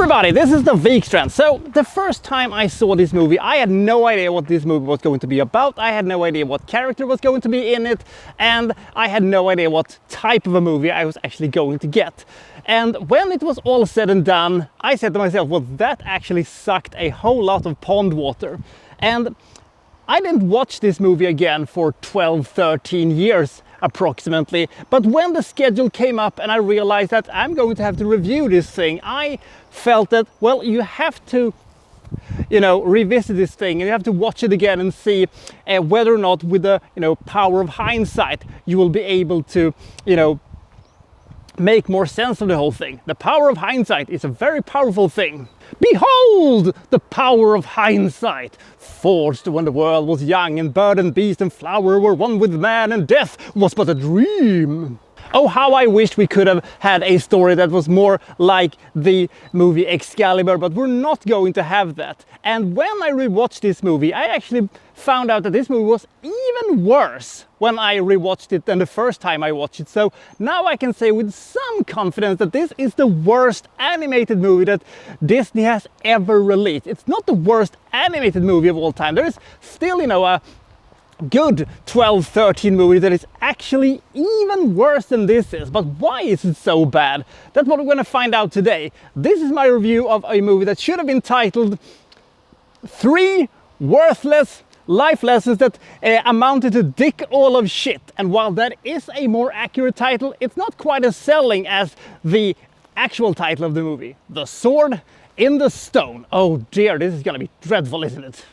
everybody, this is the Wikstrand. So the first time I saw this movie, I had no idea what this movie was going to be about. I had no idea what character was going to be in it, and I had no idea what type of a movie I was actually going to get. And when it was all said and done, I said to myself, well, that actually sucked a whole lot of pond water. And I didn't watch this movie again for 12, 13 years approximately, but when the schedule came up and I realized that I'm going to have to review this thing, I felt that, well, you have to, revisit this thing, and you have to watch it again and see whether or not, with the, power of hindsight, you will be able to, make more sense of the whole thing. The power of hindsight is a very powerful thing. Behold the power of hindsight, forged when the world was young and bird and beast and flower were one with man and death was but a dream. Oh, how I wished we could have had a story that was more like the movie Excalibur, but we're not going to have that. And when I rewatched this movie, I actually found out that this movie was even worse when I rewatched it than the first time I watched it. So now I can say with some confidence that this is the worst animated movie that Disney has ever released. It's not the worst animated movie of all time. There is still, a good 12-13 movie that is actually even worse than this is. But why is it so bad? That's what we're going to find out today. This is my review of a movie that should have been titled 3 Worthless Life Lessons That Amounted to Dick All of Shit. And while that is a more accurate title, it's not quite as selling as the actual title of the movie, The Sword in the Stone. Oh dear, this is going to be dreadful, isn't it?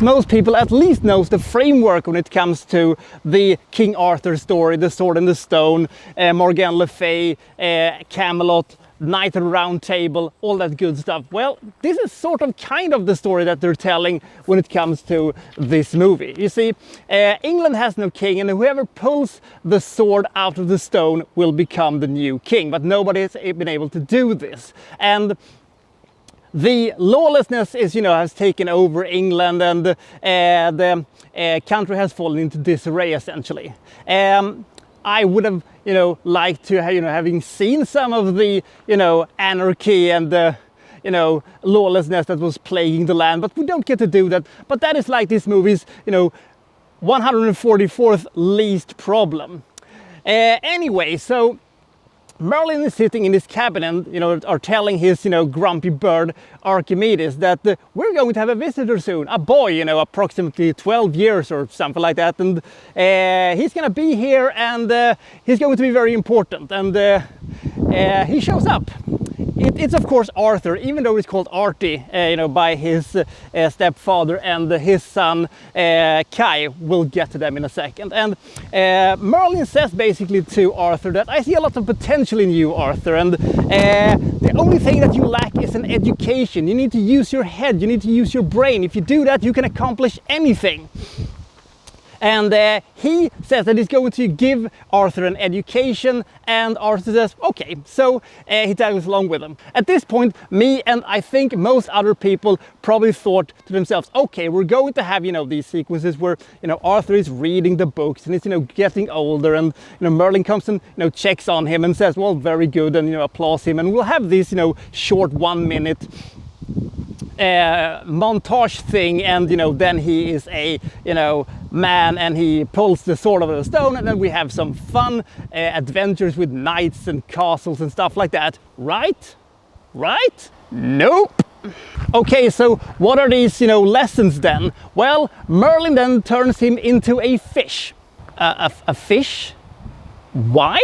Most people at least knows the framework when it comes to the King Arthur story, The Sword in the Stone, Morgan Le Fay, Camelot, Knight of the Round Table, all that good stuff. Well, this is sort of kind of the story that they're telling when it comes to this movie. You see, England has no king, and whoever pulls the sword out of the stone will become the new king. But nobody has been able to do this. And the lawlessness is, has taken over England, and the country has fallen into disarray, essentially. I would have, liked to, having seen some of the, anarchy and the, lawlessness that was plaguing the land, but we don't get to do that. But that is like this movie's, 144th least problem. Anyway, so Merlin is sitting in his cabin and, are telling his, grumpy bird Archimedes that we're going to have a visitor soon, a boy, approximately 12 years or something like that, and he's going to be here, and he's going to be very important, and he shows up. It's of course Arthur, even though it's called Artie, by his stepfather and his son Kai. We'll get to them in a second. And Merlin says basically to Arthur that I see a lot of potential in you, Arthur, and the only thing that you lack is an education. You need to use your head, you need to use your brain. If you do that, you can accomplish anything. And he says that he's going to give Arthur an education, and Arthur says, okay, so he tags along with him. At this point, me and I think most other people probably thought to themselves, okay, we're going to have, these sequences where, Arthur is reading the books and he's, getting older, and, Merlin comes and, checks on him and says, well, very good, and, applauds him, and we'll have this, short 1 minute montage thing, and then he is a man and he pulls the sword out of the stone, and then we have some fun adventures with knights and castles and stuff like that. Right? Nope. Okay, so what are these lessons then? Well, Merlin then turns him into a fish. A fish? Why?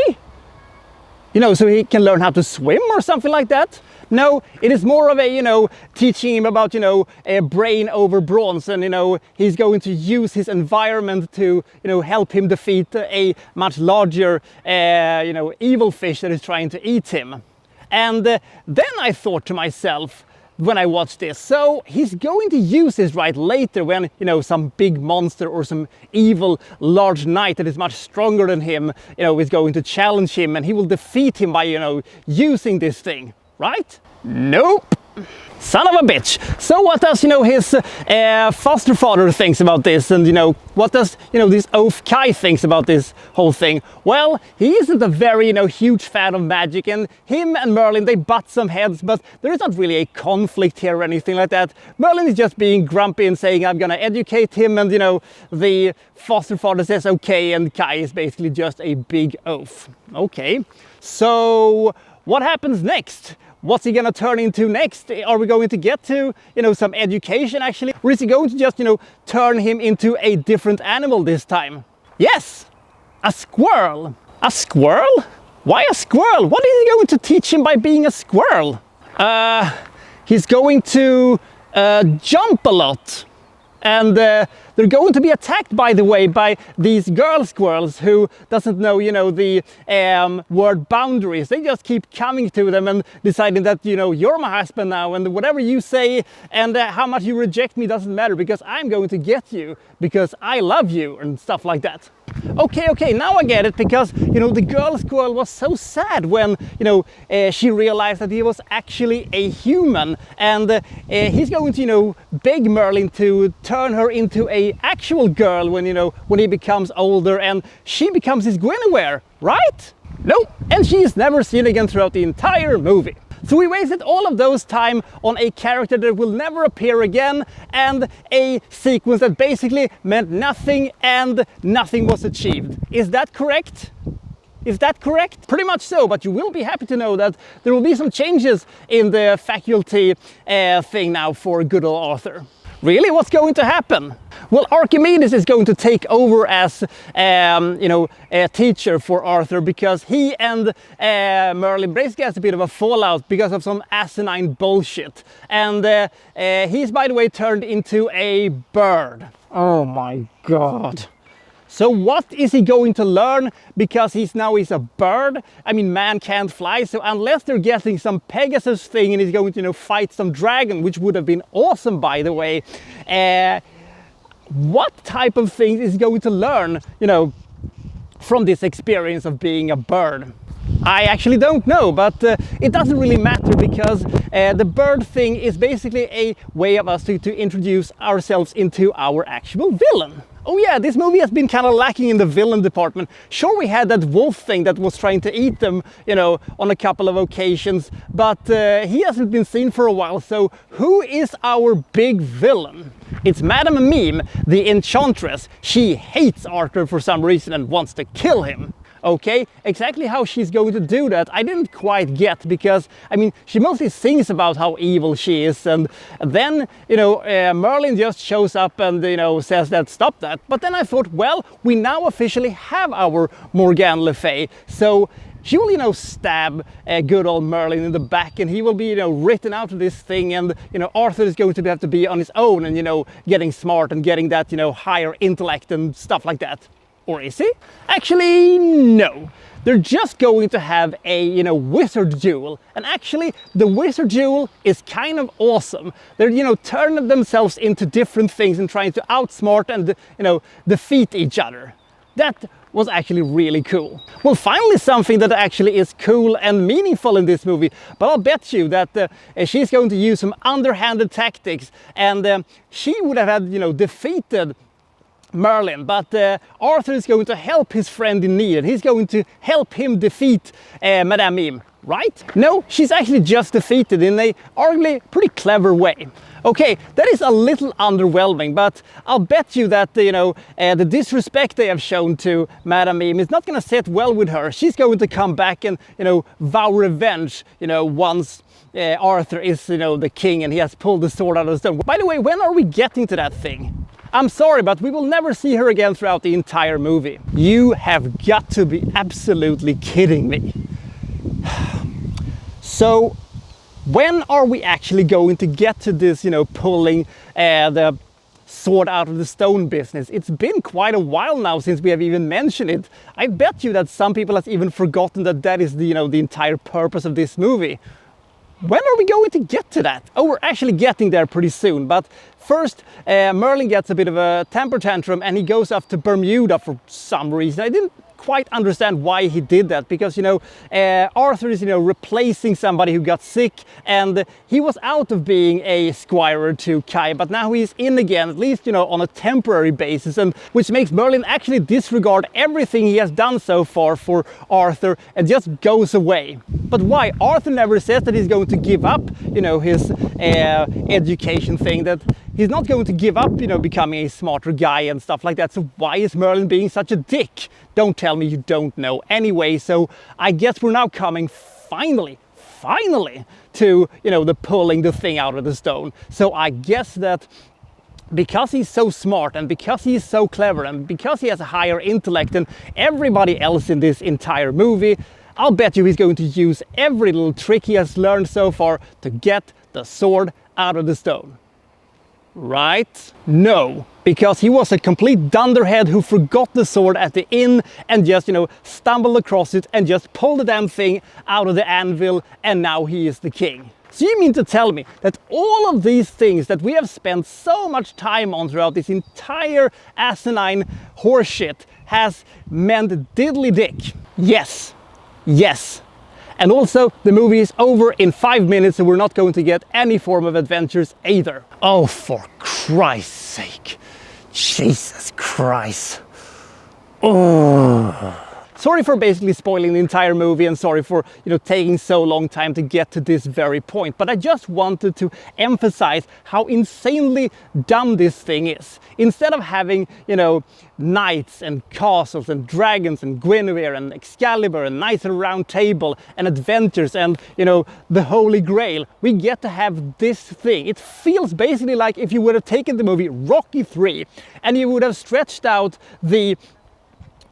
So he can learn how to swim or something like that? No, it is more of a, teaching him about, a brain over bronze, and, he's going to use his environment to, help him defeat a much larger, evil fish that is trying to eat him. And then I thought to myself, when I watched this. So he's going to use this right later when, you know, some big monster or some evil large knight that is much stronger than him, you know, is going to challenge him, and he will defeat him by, you know, using this thing, right? Nope. Son of a bitch. So what does, you know, his foster father thinks about this, and, you know, what does, you know, this oaf Kai thinks about this whole thing? Well, he isn't a very, you know, huge fan of magic, and him and Merlin, they butt some heads, but there is not really a conflict here or anything like that. Merlin is just being grumpy and saying, I'm gonna educate him, and, you know, the foster father says okay, and Kai is basically just a big oaf. Okay, so what happens next? What's he gonna turn into next? Are we going to get to, you know, some education actually? Or is he going to just, you know, turn him into a different animal this time? Yes, a squirrel. A squirrel? Why a squirrel? What is he going to teach him by being a squirrel? He's going to jump a lot. And they're going to be attacked, by the way, by these girl squirrels who doesn't know, you know, the word boundaries. They just keep coming to them and deciding that, you know, you're my husband now, and whatever you say and how much you reject me doesn't matter, because I'm going to get you because I love you and stuff like that. Okay, now I get it, because, you know, the girl squirrel was so sad when, you know, she realized that he was actually a human, and he's going to, you know, beg Merlin to turn her into a actual girl when, you know, when he becomes older, and she becomes his Guinevere, right? Nope, and she is never seen again throughout the entire movie. So we wasted all of those time on a character that will never appear again, and a sequence that basically meant nothing and nothing was achieved. Is that correct? Is that correct? Pretty much so, but you will be happy to know that there will be some changes in the faculty thing now for good old Arthur. Really? What's going to happen? Well, Archimedes is going to take over as, you know, a teacher for Arthur, because he and Merlin basically has a bit of a fallout because of some asinine bullshit. And he's, by the way, turned into a bird. Oh my God. So what is he going to learn, because he's a bird? I mean, man can't fly, so unless they're getting some Pegasus thing and he's going to, you know, fight some dragon, which would have been awesome, by the way, what type of things is he going to learn, you know, from this experience of being a bird? I actually don't know, but it doesn't really matter, because the bird thing is basically a way of us to introduce ourselves into our actual villain. Oh yeah, this movie has been kind of lacking in the villain department. Sure, we had that wolf thing that was trying to eat them, you know, on a couple of occasions, but he hasn't been seen for a while, so who is our big villain? It's Madame Mime, the enchantress. She hates Arthur for some reason and wants to kill him. Okay, exactly how she's going to do that I didn't quite get, because, I mean, she mostly sings about how evil she is, and then, you know, Merlin just shows up and, you know, says that stop that. But then I thought, well, we now officially have our Morgane Le Fay, so she will, you know, stab good old Merlin in the back, and he will be, you know, written out of this thing, and, you know, Arthur is going to have to be on his own and, you know, getting smart and getting that, you know, higher intellect and stuff like that. Or is he? Actually, no. They're just going to have a, you know, wizard duel. And actually, the wizard duel is kind of awesome. They're, you know, turning themselves into different things and trying to outsmart and, you know, defeat each other. That was actually really cool. Well, finally something that actually is cool and meaningful in this movie. But I'll bet you that she's going to use some underhanded tactics, and she would have had, you know, defeated Merlin, but Arthur is going to help his friend in need. He's going to help him defeat Madame Mime, right? No, she's actually just defeated in a arguably pretty clever way. Okay, that is a little underwhelming, but I'll bet you that, you know, the disrespect they have shown to Madame Mime is not going to sit well with her. She's going to come back and, you know, vow revenge, you know, once Arthur is, you know, the king and he has pulled the sword out of the stone. By the way, when are we getting to that thing? I'm sorry, but we will never see her again throughout the entire movie. You have got to be absolutely kidding me. So, when are we actually going to get to this, you know, pulling the sword out of the stone business? It's been quite a while now since we have even mentioned it. I bet you that some people have even forgotten that that is the, you know, the entire purpose of this movie. when are we going to get to that? Oh, we're actually getting there pretty soon, but first Merlin gets a bit of a temper tantrum and he goes off to Bermuda for some reason. I didn't quite understand why he did that, because Arthur is replacing somebody who got sick, and he was out of being a squire to Kai, but now he's in again, at least on a temporary basis, and which makes Merlin actually disregard everything he has done so far for Arthur and just goes away. But why? Arthur never says that he's going to give up his education thing, that he's not going to give up becoming a smarter guy and stuff like that. So why is Merlin being such a dick? Don't tell me you don't know. Anyway, so I guess we're now coming finally to the pulling the thing out of the stone. So I guess that because he's so smart and because he's so clever and because he has a higher intellect than everybody else in this entire movie, I'll bet you he's going to use every little trick he has learned so far to get the sword out of the stone. Right? No, because he was a complete dunderhead who forgot the sword at the inn and just, stumbled across it and just pulled the damn thing out of the anvil, and now he is the king. So you mean to tell me that all of these things that we have spent so much time on throughout this entire asinine horseshit has meant diddly dick? Yes. Yes. And also, the movie is over in 5 minutes, so we're not going to get any form of adventures either. Oh, for Christ's sake. Jesus Christ. Oh. Sorry for basically spoiling the entire movie, and sorry for, taking so long time to get to this very point. But I just wanted to emphasize how insanely dumb this thing is. Instead of having, knights and castles and dragons and Guinevere and Excalibur and Knights of the Round Table and adventures and, the Holy Grail, we get to have this thing. It feels basically like if you would have taken the movie Rocky 3 and you would have stretched out the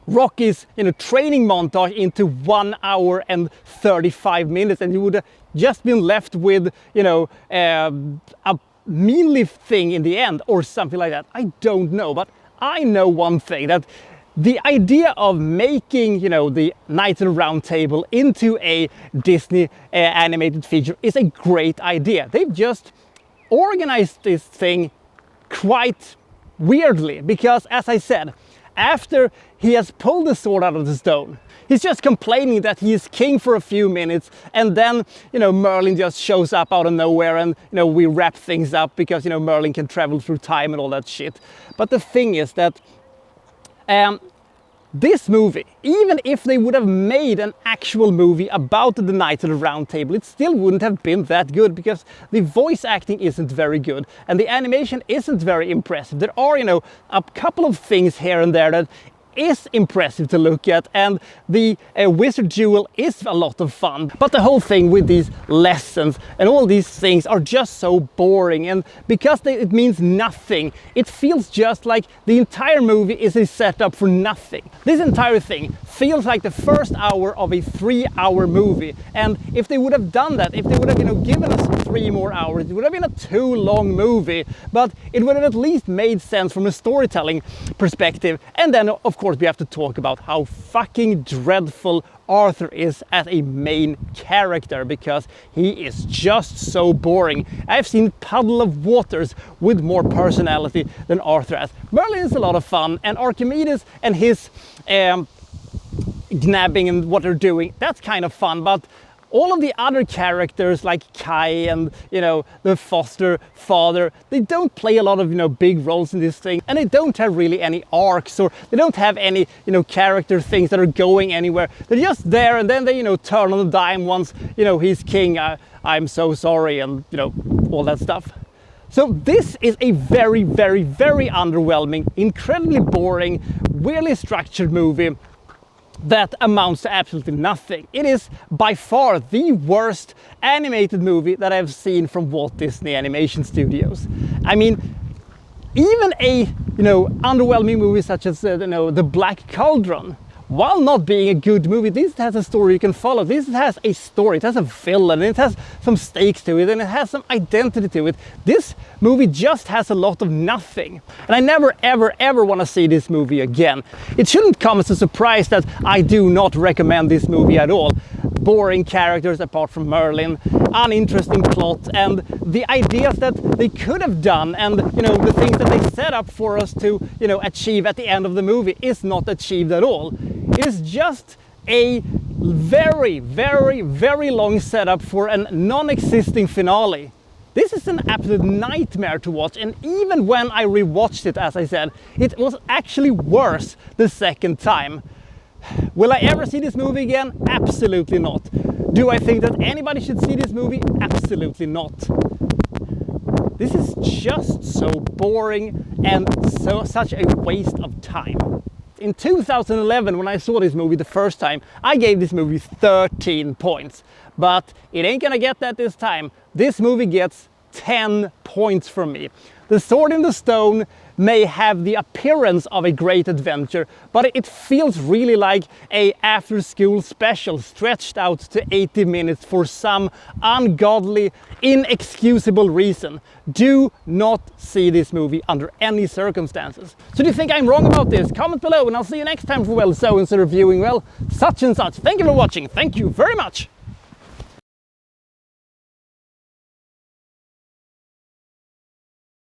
Rocky's training montage into 1 hour and 35 minutes, and you would have just been left with a meanly thing in the end or something like that. I don't know, but I know one thing, that the idea of making the Knights of the Round Table into a Disney animated feature is a great idea. They've just organized this thing quite weirdly, because as I said, after he has pulled the sword out of the stone, he's just complaining that he is king for a few minutes, and then, Merlin just shows up out of nowhere, and, we wrap things up because, Merlin can travel through time and all that shit. But the thing is that this movie, even if they would have made an actual movie about the Knights of the Round Table, it still wouldn't have been that good, because the voice acting isn't very good and the animation isn't very impressive. There are, a couple of things here and there that is impressive to look at, and the wizard duel is a lot of fun, but the whole thing with these lessons and all these things are just so boring, and because it means nothing, it feels just like the entire movie is a setup for nothing. This entire thing feels like the first hour of a 3-hour movie, and if they would have done that, if they would have given us 3 more hours, it would have been a too long movie, but it would have at least made sense from a storytelling perspective. And then of course we have to talk about how fucking dreadful Arthur is as a main character, because he is just so boring. I've seen Puddle of Waters with more personality than Arthur has. Merlin is a lot of fun, and Archimedes and his gnabbing and what they're doing, that's kind of fun, but all of the other characters like Kai and, the foster father, they don't play a lot of, big roles in this thing, and they don't have really any arcs, or they don't have any, character things that are going anywhere. They're just there, and then they, turn on the dime once, he's king, I'm so sorry, and, all that stuff. So this is a very, very, very underwhelming, incredibly boring, weirdly structured movie that amounts to absolutely nothing. It is by far the worst animated movie that I've seen from Walt Disney Animation Studios. I mean, even a underwhelming movie such as The Black Cauldron, while not being a good movie, this has a story you can follow. This has a story, it has a villain, it has some stakes to it, and it has some identity to it. This movie just has a lot of nothing. And I never, ever, ever want to see this movie again. It shouldn't come as a surprise that I do not recommend this movie at all. boring characters apart from Merlin, uninteresting plot, and the ideas that they could have done, and the things that they set up for us to achieve at the end of the movie is not achieved at all. It's just a very, very, very long setup for a non-existing finale. This is an absolute nightmare to watch, and even when I rewatched it, as I said, it was actually worse the second time. Will I ever see this movie again? Absolutely not. Do I think that anybody should see this movie? Absolutely not. This is just so boring and such a waste of time. In 2011, when I saw this movie the first time, I gave this movie 13 points. But it ain't gonna get that this time. This movie gets 10 points from me. The Sword in the Stone may have the appearance of a great adventure, but it feels really like a after-school special stretched out to 80 minutes for some ungodly, inexcusable reason. Do not see this movie under any circumstances. So do you think I'm wrong about this? Comment below and I'll see you next time for, well, so instead of reviewing, well, such and such. Thank you for watching. Thank you very much.